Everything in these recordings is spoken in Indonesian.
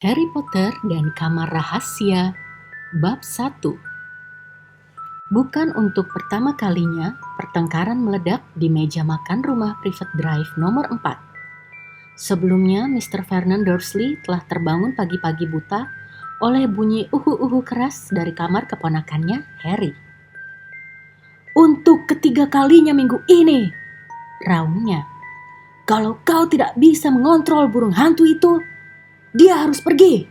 Harry Potter dan Kamar Rahasia Bab 1. Bukan untuk pertama kalinya, pertengkaran meledak di meja makan rumah Private Drive nomor 4. Sebelumnya, Mr. Vernon Dursley telah terbangun pagi-pagi buta oleh bunyi uhu-uhu keras dari kamar keponakannya, Harry. "Untuk ketiga kalinya minggu ini," raungnya. "Kalau kau tidak bisa mengontrol burung hantu itu, dia harus pergi."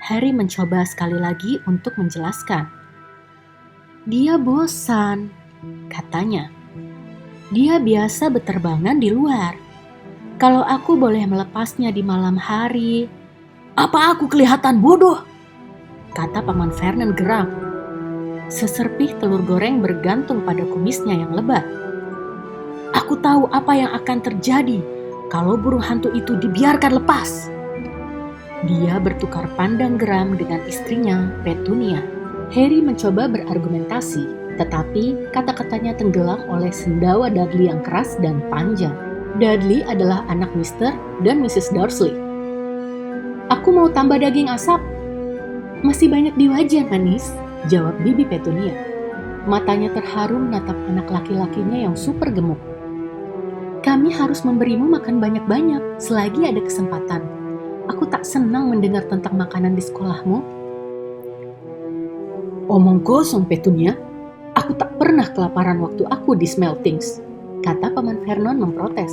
Harry mencoba sekali lagi untuk menjelaskan. "Dia bosan," katanya. "Dia biasa berterbangan di luar. Kalau aku boleh melepasnya di malam hari..." "Apa aku kelihatan bodoh?" kata Paman Vernon geram. Seserpih telur goreng bergantung pada kumisnya yang lebat. "Aku tahu apa yang akan terjadi kalau burung hantu itu dibiarkan lepas." Dia bertukar pandang geram dengan istrinya, Petunia. Harry mencoba berargumentasi, tetapi kata-katanya tenggelam oleh sendawa Dudley yang keras dan panjang. Dudley adalah anak Mr. dan Mrs. Dursley. "Aku mau tambah daging asap." "Masih banyak di wajan, manis," jawab Bibi Petunia. Matanya terharu menatap anak laki-lakinya yang super gemuk. "Kami harus memberimu makan banyak-banyak selagi ada kesempatan. Aku tak senang mendengar tentang makanan di sekolahmu." "Omong kosong, Petunia. Aku tak pernah kelaparan waktu aku di Smeltings," kata Paman Vernon memprotes.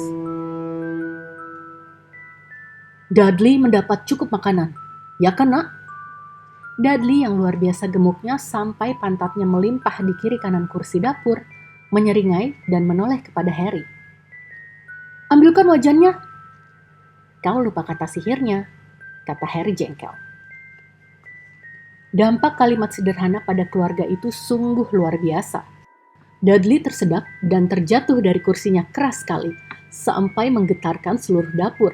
"Dudley mendapat cukup makanan, ya kan, Nak?" Dudley yang luar biasa gemuknya sampai pantatnya melimpah di kiri kanan kursi dapur, menyeringai dan menoleh kepada Harry. "Ambilkan wajannya." "Kau lupa kata sihirnya," kata Harry jengkel. Dampak kalimat sederhana pada keluarga itu sungguh luar biasa. Dudley tersedak dan terjatuh dari kursinya keras sekali, sampai menggetarkan seluruh dapur.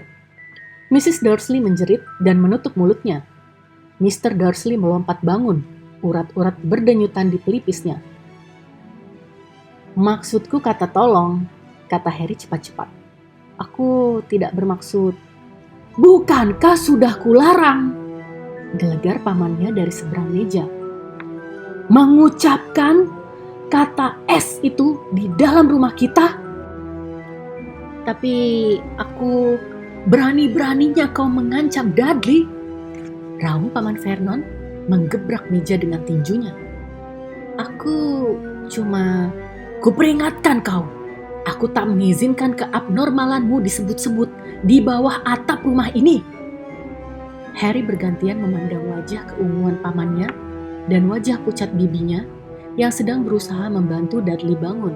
Mrs. Dursley menjerit dan menutup mulutnya. Mr. Dursley melompat bangun, urat-urat berdenyutan di pelipisnya. "Maksudku kata tolong," kata Harry cepat-cepat. "Aku tidak bermaksud..." "Bukankah sudah kularang?" gelegar pamannya dari seberang meja. "Mengucapkan kata S itu di dalam rumah kita?" "Tapi aku..." "Berani-beraninya kau mengancam Dudley?" raung Paman Vernon menggebrak meja dengan tinjunya. "Aku cuma..." "Kuperingatkan kau, aku tak mengizinkan keabnormalanmu disebut-sebut di bawah atap rumah ini." Harry bergantian memandang wajah keunguan pamannya dan wajah pucat bibinya yang sedang berusaha membantu Dudley bangun.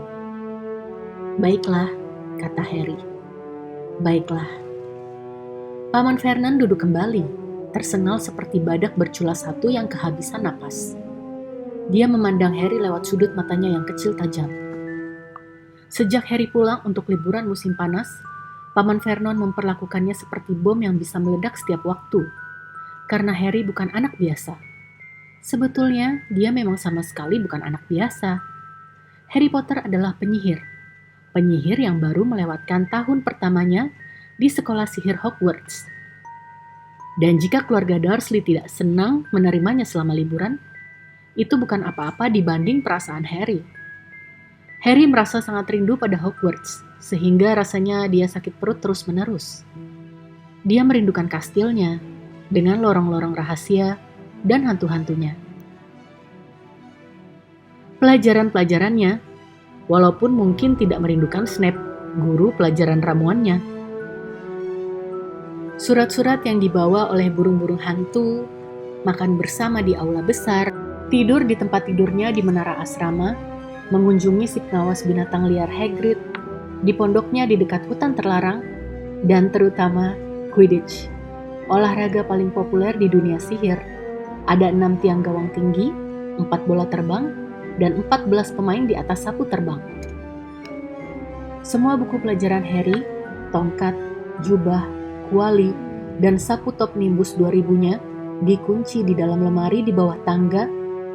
"Baiklah," kata Harry. "Baiklah." Paman Vernon duduk kembali, tersengal seperti badak bercula satu yang kehabisan napas. Dia memandang Harry lewat sudut matanya yang kecil tajam. Sejak Harry pulang untuk liburan musim panas, Paman Vernon memperlakukannya seperti bom yang bisa meledak setiap waktu. Karena Harry bukan anak biasa. Sebetulnya, dia memang sama sekali bukan anak biasa. Harry Potter adalah penyihir. Penyihir yang baru melewatkan tahun pertamanya di sekolah sihir Hogwarts. Dan jika keluarga Dursley tidak senang menerimanya selama liburan, itu bukan apa-apa dibanding perasaan Harry. Harry merasa sangat rindu pada Hogwarts, sehingga rasanya dia sakit perut terus-menerus. Dia merindukan kastilnya, dengan lorong-lorong rahasia dan hantu-hantunya. Pelajaran-pelajarannya, walaupun mungkin tidak merindukan Snape, guru pelajaran ramuannya. Surat-surat yang dibawa oleh burung-burung hantu, makan bersama di aula besar, tidur di tempat tidurnya di menara asrama, mengunjungi si pengawas binatang liar Hagrid, di pondoknya di dekat hutan terlarang, dan terutama Quidditch. Olahraga paling populer di dunia sihir. Ada 6 tiang gawang tinggi, 4 bola terbang, dan 14 pemain di atas sapu terbang. Semua buku pelajaran Harry, tongkat, jubah, kuali, dan sapu top Nimbus 2000-nya dikunci di dalam lemari di bawah tangga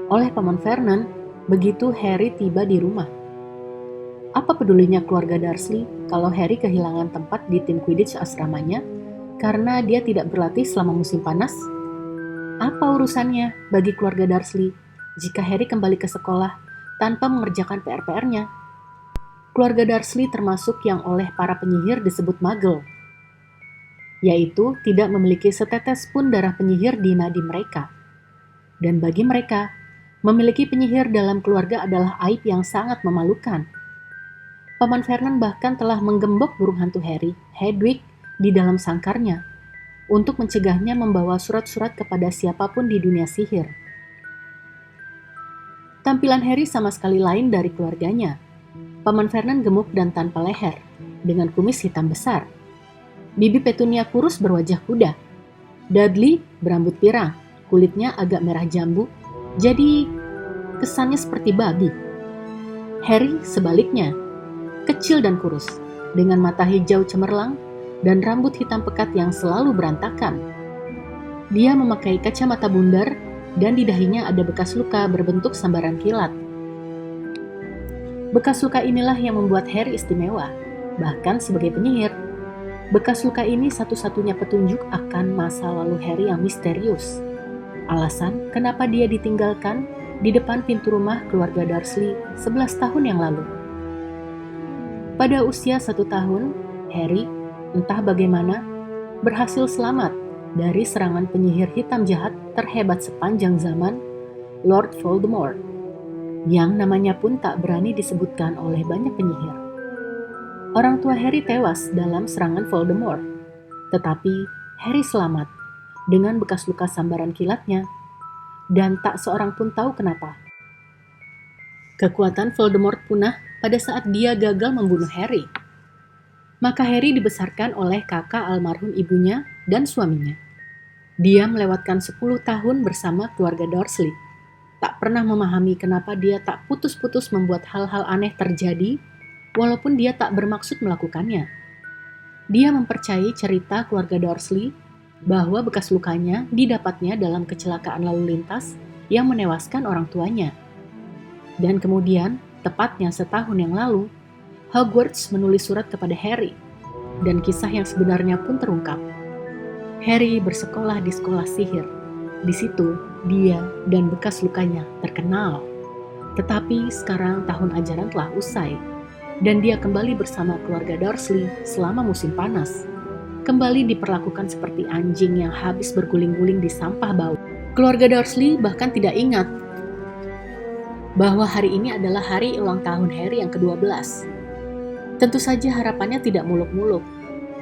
oleh Paman Vernon begitu Harry tiba di rumah. Apa pedulinya keluarga Dursley kalau Harry kehilangan tempat di tim Quidditch asramanya karena dia tidak berlatih selama musim panas? Apa urusannya bagi keluarga Dursley jika Harry kembali ke sekolah tanpa mengerjakan PR-nya? Keluarga Dursley termasuk yang oleh para penyihir disebut Muggle, yaitu tidak memiliki setetes pun darah penyihir di nadi mereka. Dan bagi mereka, memiliki penyihir dalam keluarga adalah aib yang sangat memalukan. Paman Vernon bahkan telah menggembok burung hantu Harry, Hedwig, di dalam sangkarnya, untuk mencegahnya membawa surat-surat kepada siapapun di dunia sihir. Tampilan Harry sama sekali lain dari keluarganya. Paman Vernon gemuk dan tanpa leher, dengan kumis hitam besar. Bibi Petunia kurus berwajah kuda. Dudley berambut pirang, kulitnya agak merah jambu, jadi kesannya seperti babi. Harry sebaliknya, kecil dan kurus, dengan mata hijau cemerlang dan rambut hitam pekat yang selalu berantakan. Dia memakai kacamata bundar dan di dahinya ada bekas luka berbentuk sambaran kilat. Bekas luka inilah yang membuat Harry istimewa, bahkan sebagai penyihir. Bekas luka ini satu-satunya petunjuk akan masa lalu Harry yang misterius. Alasan kenapa dia ditinggalkan di depan pintu rumah keluarga Dursley 11 tahun yang lalu. Pada usia 1 tahun, Harry, entah bagaimana, berhasil selamat dari serangan penyihir hitam jahat terhebat sepanjang zaman, Lord Voldemort, yang namanya pun tak berani disebutkan oleh banyak penyihir. Orang tua Harry tewas dalam serangan Voldemort, tetapi Harry selamat dengan bekas luka sambaran kilatnya, dan tak seorang pun tahu kenapa. Kekuatan Voldemort punah pada saat dia gagal membunuh Harry. Maka Harry dibesarkan oleh kakak almarhum ibunya dan suaminya. Dia melewatkan 10 tahun bersama keluarga Dursley. Tak pernah memahami kenapa dia tak putus-putus membuat hal-hal aneh terjadi, walaupun dia tak bermaksud melakukannya. Dia mempercayai cerita keluarga Dursley bahwa bekas lukanya didapatnya dalam kecelakaan lalu lintas yang menewaskan orang tuanya. Dan kemudian, tepatnya setahun yang lalu, Hogwarts menulis surat kepada Harry, dan kisah yang sebenarnya pun terungkap. Harry bersekolah di sekolah sihir. Di situ, dia dan bekas lukanya terkenal. Tetapi sekarang tahun ajaran telah usai, dan dia kembali bersama keluarga Dursley selama musim panas. Kembali diperlakukan seperti anjing yang habis berguling-guling di sampah bau. Keluarga Dursley bahkan tidak ingat bahwa hari ini adalah hari ulang tahun Harry yang ke-12. Tentu saja harapannya tidak muluk-muluk.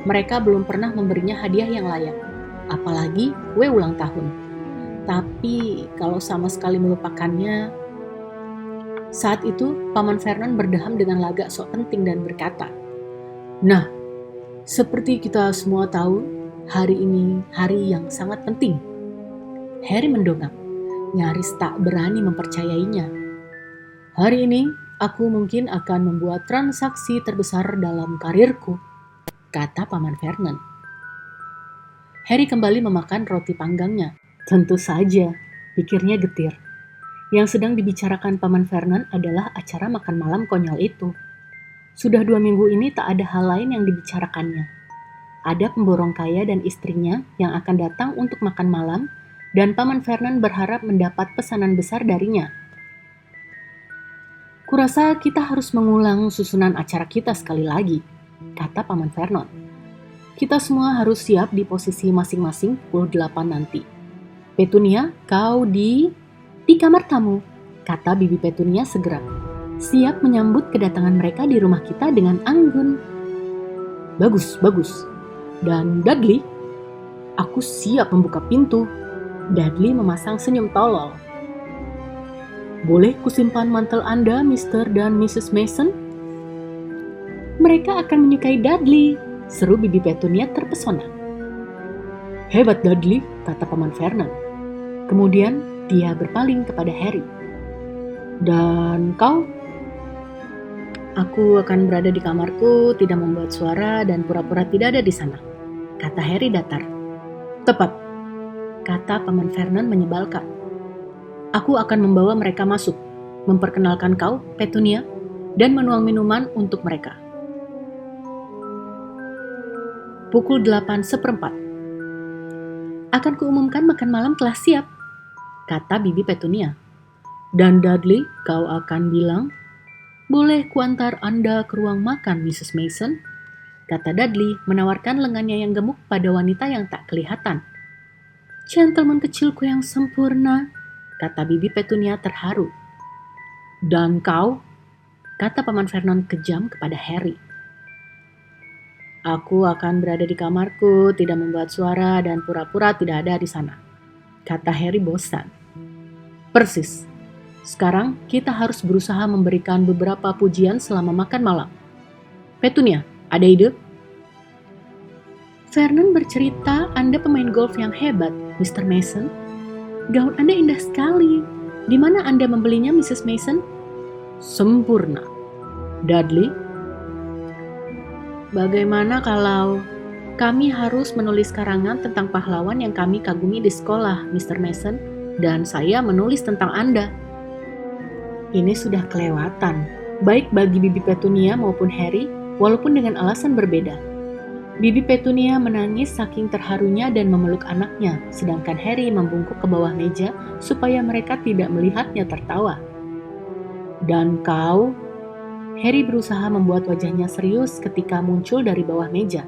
Mereka belum pernah memberinya hadiah yang layak, apalagi kue ulang tahun. Tapi kalau sama sekali melupakannya. Saat itu, Paman Vernon berdeham dengan lagak sok penting dan berkata, "Nah, seperti kita semua tahu, hari ini hari yang sangat penting." Harry mendongak, nyaris tak berani mempercayainya. "Hari ini, aku mungkin akan membuat transaksi terbesar dalam karirku," kata Paman Vernon. Harry kembali memakan roti panggangnya. Tentu saja, pikirnya getir. Yang sedang dibicarakan Paman Vernon adalah acara makan malam konyol itu. Sudah 2 minggu ini tak ada hal lain yang dibicarakannya. Ada pemborong kaya dan istrinya yang akan datang untuk makan malam, dan Paman Vernon berharap mendapat pesanan besar darinya. "Kurasa kita harus mengulang susunan acara kita sekali lagi," kata Paman Vernon. "Kita semua harus siap di posisi masing-masing pukul 8 nanti. Petunia, kau di kamar tamu," kata Bibi Petunia segera. "Siap menyambut kedatangan mereka di rumah kita dengan anggun." "Bagus, bagus. Dan Dudley?" "Aku siap membuka pintu." Dudley memasang senyum tolol. "Boleh kusimpan mantel Anda, Mr. dan Mrs. Mason?" "Mereka akan menyukai Dudley," seru Bibi Petunia terpesona. "Hebat Dudley," kata Paman Vernon. Kemudian dia berpaling kepada Harry. "Dan kau?" "Aku akan berada di kamarku, tidak membuat suara dan pura-pura tidak ada di sana," kata Harry datar. "Tepat," kata Paman Vernon menyebalkan. "Aku akan membawa mereka masuk, memperkenalkan kau, Petunia, dan menuang minuman untuk mereka." Pukul 8:15, Akan kuumumkan makan malam telah siap, kata Bibi Petunia. Dan Dudley, kau akan bilang, boleh kuantar Anda ke ruang makan, Mrs. Mason? Kata Dudley menawarkan lengannya yang gemuk pada wanita yang tak kelihatan. Gentleman kecilku yang sempurna, kata Bibi Petunia terharu. Dan kau, kata Paman Vernon kejam kepada Harry. Aku akan berada di kamarku, tidak membuat suara dan pura-pura tidak ada di sana, kata Harry bosan. Persis. Sekarang kita harus berusaha memberikan beberapa pujian selama makan malam. Petunia, ada ide? Vernon bercerita Anda pemain golf yang hebat, Mr. Mason. Gaun Anda indah sekali. Di mana Anda membelinya, Mrs. Mason? Sempurna. Dudley? Bagaimana kalau kami harus menulis karangan tentang pahlawan yang kami kagumi di sekolah, Mr. Mason, dan saya menulis tentang Anda? Ini sudah kelewatan, baik bagi Bibi Petunia maupun Harry, walaupun dengan alasan berbeda. Bibi Petunia menangis saking terharunya dan memeluk anaknya, sedangkan Harry membungkuk ke bawah meja supaya mereka tidak melihatnya tertawa. Dan kau? Harry berusaha membuat wajahnya serius ketika muncul dari bawah meja.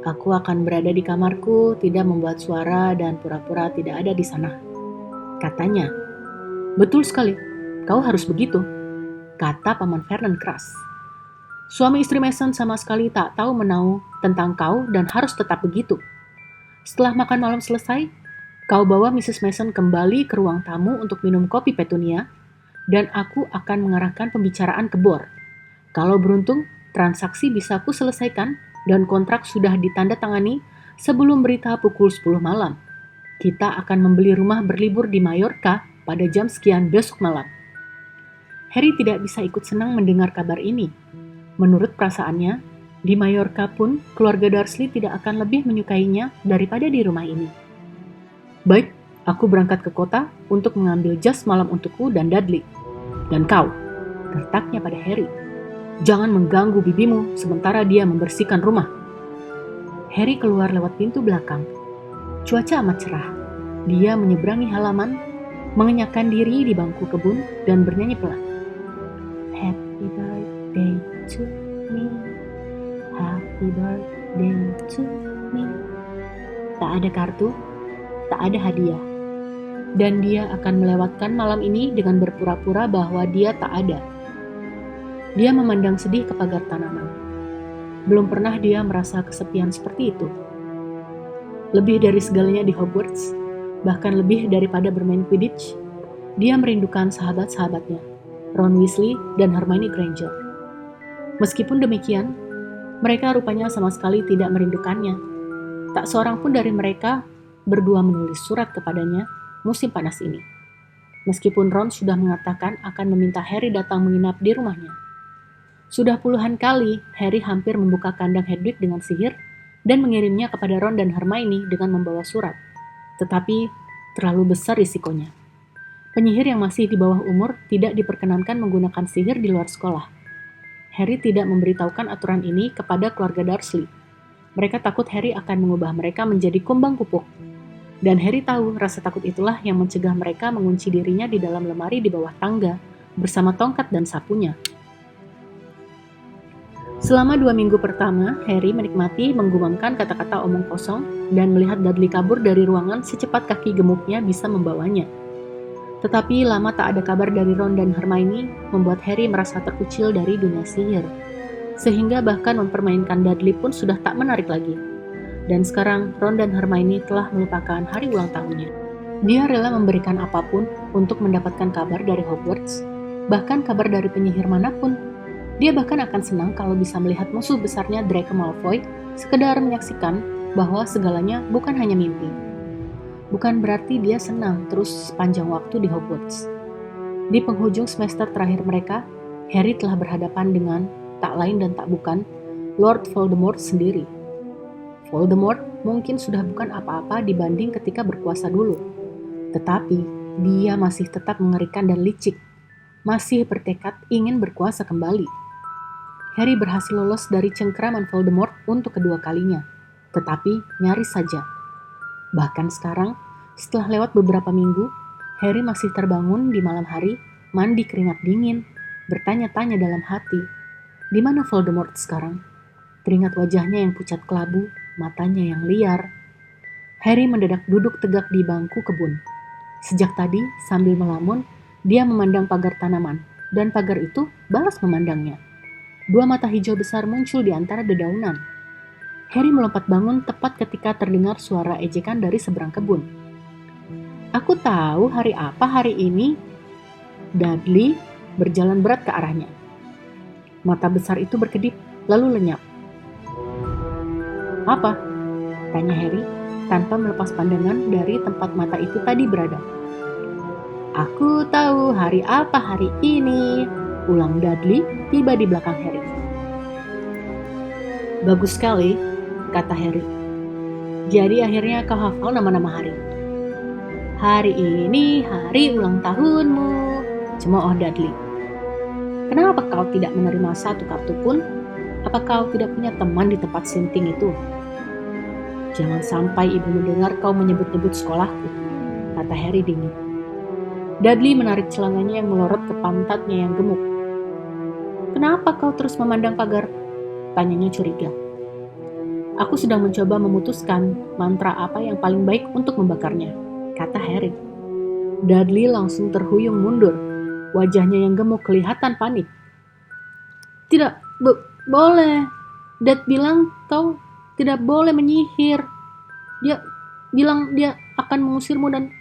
Aku akan berada di kamarku, tidak membuat suara dan pura-pura tidak ada di sana, katanya. Betul sekali, kau harus begitu, kata Paman Vernon keras. Suami istri Mason sama sekali tak tahu menau tentang kau dan harus tetap begitu. Setelah makan malam selesai, kau bawa Mrs. Mason kembali ke ruang tamu untuk minum kopi Petunia, dan aku akan mengarahkan pembicaraan ke bor. Kalau beruntung, transaksi bisa ku selesaikan dan kontrak sudah ditandatangani sebelum berita pukul 10 malam. Kita akan membeli rumah berlibur di Mallorca pada jam sekian besok malam. Harry tidak bisa ikut senang mendengar kabar ini. Menurut perasaannya, di Mallorca pun keluarga Dursley tidak akan lebih menyukainya daripada di rumah ini. Baik, aku berangkat ke kota untuk mengambil jas malam untukku dan Dudley. Dan kau, gertaknya pada Harry, jangan mengganggu bibimu sementara dia membersihkan rumah. Harry keluar lewat pintu belakang. Cuaca amat cerah. Dia menyeberangi halaman, mengenyakkan diri di bangku kebun dan bernyanyi pelan. Happy birthday to me, happy birthday to me. Tak ada kartu, tak ada hadiah. Dan dia akan melewatkan malam ini dengan berpura-pura bahwa dia tak ada. Dia memandang sedih ke pagar tanaman. Belum pernah dia merasa kesepian seperti itu. Lebih dari segalanya di Hogwarts, bahkan lebih daripada bermain Quidditch, dia merindukan sahabat-sahabatnya, Ron Weasley dan Hermione Granger. Meskipun demikian, mereka rupanya sama sekali tidak merindukannya. Tak seorang pun dari mereka berdua menulis surat kepadanya musim panas ini. Meskipun Ron sudah mengatakan akan meminta Harry datang menginap di rumahnya. Sudah puluhan kali Harry hampir membuka kandang Hedwig dengan sihir dan mengirimnya kepada Ron dan Hermione dengan membawa surat. Tetapi terlalu besar risikonya. Penyihir yang masih di bawah umur tidak diperkenankan menggunakan sihir di luar sekolah. Harry tidak memberitahukan aturan ini kepada keluarga Dursley. Mereka takut Harry akan mengubah mereka menjadi kumbang kupuk. Dan Harry tahu rasa takut itulah yang mencegah mereka mengunci dirinya di dalam lemari di bawah tangga bersama tongkat dan sapunya. Selama 2 minggu pertama, Harry menikmati menggumamkan kata-kata omong kosong dan melihat Dudley kabur dari ruangan secepat kaki gemuknya bisa membawanya. Tetapi lama tak ada kabar dari Ron dan Hermione membuat Harry merasa terkucil dari dunia sihir. Sehingga bahkan mempermainkan Dudley pun sudah tak menarik lagi. Dan sekarang Ron dan Hermione telah melupakan hari ulang tahunnya. Dia rela memberikan apapun untuk mendapatkan kabar dari Hogwarts, bahkan kabar dari penyihir manapun. Dia bahkan akan senang kalau bisa melihat musuh besarnya Draco Malfoy sekedar menyaksikan bahwa segalanya bukan hanya mimpi. Bukan berarti dia senang terus sepanjang waktu di Hogwarts. Di penghujung semester terakhir mereka, Harry telah berhadapan dengan tak lain dan tak bukan Lord Voldemort sendiri. Voldemort mungkin sudah bukan apa-apa dibanding ketika berkuasa dulu. Tetapi dia masih tetap mengerikan dan licik, masih bertekad ingin berkuasa kembali. Harry berhasil lolos dari cengkeraman Voldemort untuk kedua kalinya, tetapi nyaris saja. Bahkan sekarang, setelah lewat beberapa minggu, Harry masih terbangun di malam hari, mandi keringat dingin, bertanya-tanya dalam hati, di mana Voldemort sekarang? Teringat wajahnya yang pucat kelabu, matanya yang liar. Harry mendadak duduk tegak di bangku kebun. Sejak tadi, sambil melamun, dia memandang pagar tanaman, dan pagar itu balas memandangnya. Dua mata hijau besar muncul di antara dedaunan. Harry melompat bangun tepat ketika terdengar suara ejekan dari seberang kebun. "Aku tahu hari apa hari ini." Dudley berjalan berat ke arahnya. Mata besar itu berkedip, lalu lenyap. "Apa?" tanya Harry, tanpa melepas pandangan dari tempat mata itu tadi berada. "Aku tahu hari apa hari ini," ulang Dudley tiba di belakang Harry. "Bagus sekali," kata Harry. "Jadi akhirnya kau hafal nama-nama hari. Hari ini hari ulang tahunmu," cemooh Dudley. "Kenapa kau tidak menerima satu kartu pun? Apa kau tidak punya teman di tempat sinting itu?" "Jangan sampai ibu mendengar kau menyebut-nyebut sekolahku," kata Harry dingin. Dudley menarik celananya yang melorot ke pantatnya yang gemuk. "Kenapa kau terus memandang pagar?" tanyanya curiga. "Aku sedang mencoba memutuskan mantra apa yang paling baik untuk membakarnya," kata Harry. Dudley langsung terhuyung mundur. Wajahnya yang gemuk kelihatan panik. "Tidak boleh. Dad bilang kau tidak boleh menyihir. Dia bilang dia akan mengusirmu dan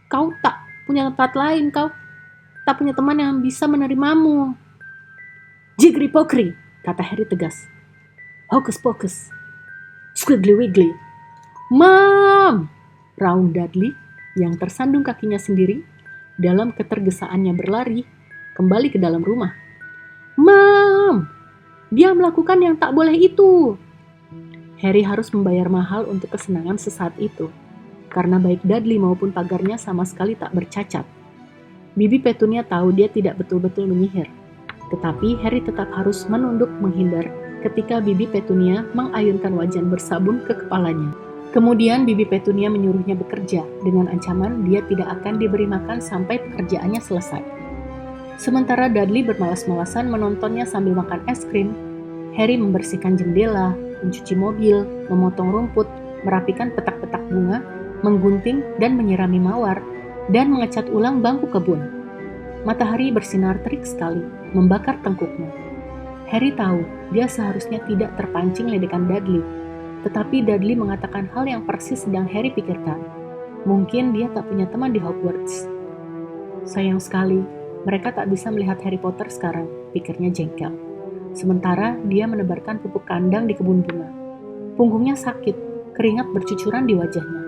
kau tak punya tempat lain. Kau tak punya teman yang bisa menerimamu." "Jiggly Poggly," kata Harry tegas. "Hokus pokus. Squiggly Wiggly." "Mom!" raung Dudley yang tersandung kakinya sendiri dalam ketergesaannya berlari kembali ke dalam rumah. "Mom! Dia melakukan yang tak boleh itu." Harry harus membayar mahal untuk kesenangan sesaat itu, karena baik Dudley maupun pagarnya sama sekali tak bercacat. Bibi Petunia tahu dia tidak betul-betul menyihir, tetapi Harry tetap harus menunduk menghindar ketika Bibi Petunia mengayunkan wajan bersabun ke kepalanya. Kemudian Bibi Petunia menyuruhnya bekerja dengan ancaman dia tidak akan diberi makan sampai pekerjaannya selesai. Sementara Dudley bermalas-malasan menontonnya sambil makan es krim, Harry membersihkan jendela, mencuci mobil, memotong rumput, merapikan petak-petak bunga, menggunting dan menyirami mawar, dan mengecat ulang bangku kebun. Matahari bersinar terik sekali, membakar tengkuknya. Harry tahu dia seharusnya tidak terpancing ledekan Dudley, tetapi Dudley mengatakan hal yang persis sedang Harry pikirkan. Mungkin dia tak punya teman di Hogwarts. Sayang sekali, mereka tak bisa melihat Harry Potter sekarang, pikirnya jengkel. Sementara dia menebarkan pupuk kandang di kebun bunga. Punggungnya sakit, keringat bercucuran di wajahnya.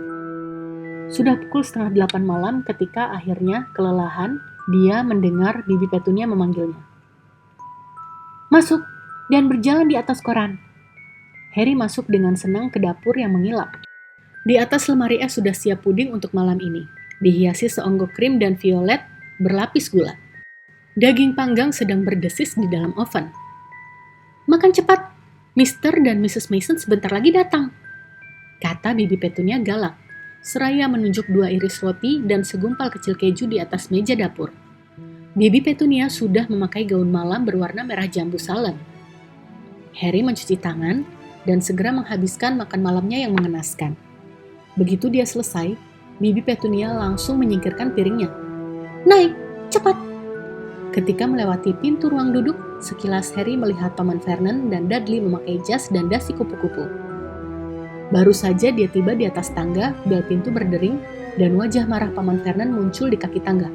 Sudah pukul 7:30 malam ketika akhirnya kelelahan dia mendengar Bibi Petunia memanggilnya. "Masuk dan berjalan di atas koran." Harry masuk dengan senang ke dapur yang mengilap. Di atas lemari es sudah siap puding untuk malam ini, dihiasi seonggok krim dan violet berlapis gula. Daging panggang sedang berdesis di dalam oven. "Makan cepat, Mr. dan Mrs. Mason sebentar lagi datang," kata Bibi Petunia galak, seraya menunjuk 2 iris roti dan segumpal kecil keju di atas meja dapur. Bibi Petunia sudah memakai gaun malam berwarna merah jambu salem. Harry mencuci tangan dan segera menghabiskan makan malamnya yang mengenaskan. Begitu dia selesai, Bibi Petunia langsung menyingkirkan piringnya. "Naik, cepat!" Ketika melewati pintu ruang duduk, sekilas Harry melihat Paman Vernon dan Dudley memakai jas dan dasi kupu-kupu. Baru saja dia tiba di atas tangga, bel pintu berdering, dan wajah marah Paman Vernon muncul di kaki tangga.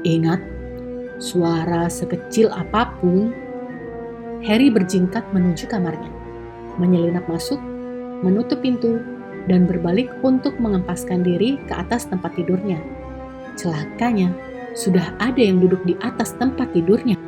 "Ingat, suara sekecil apapun." Harry berjingkat menuju kamarnya, menyelinap masuk, menutup pintu, dan berbalik untuk mengempaskan diri ke atas tempat tidurnya. Celakanya, sudah ada yang duduk di atas tempat tidurnya.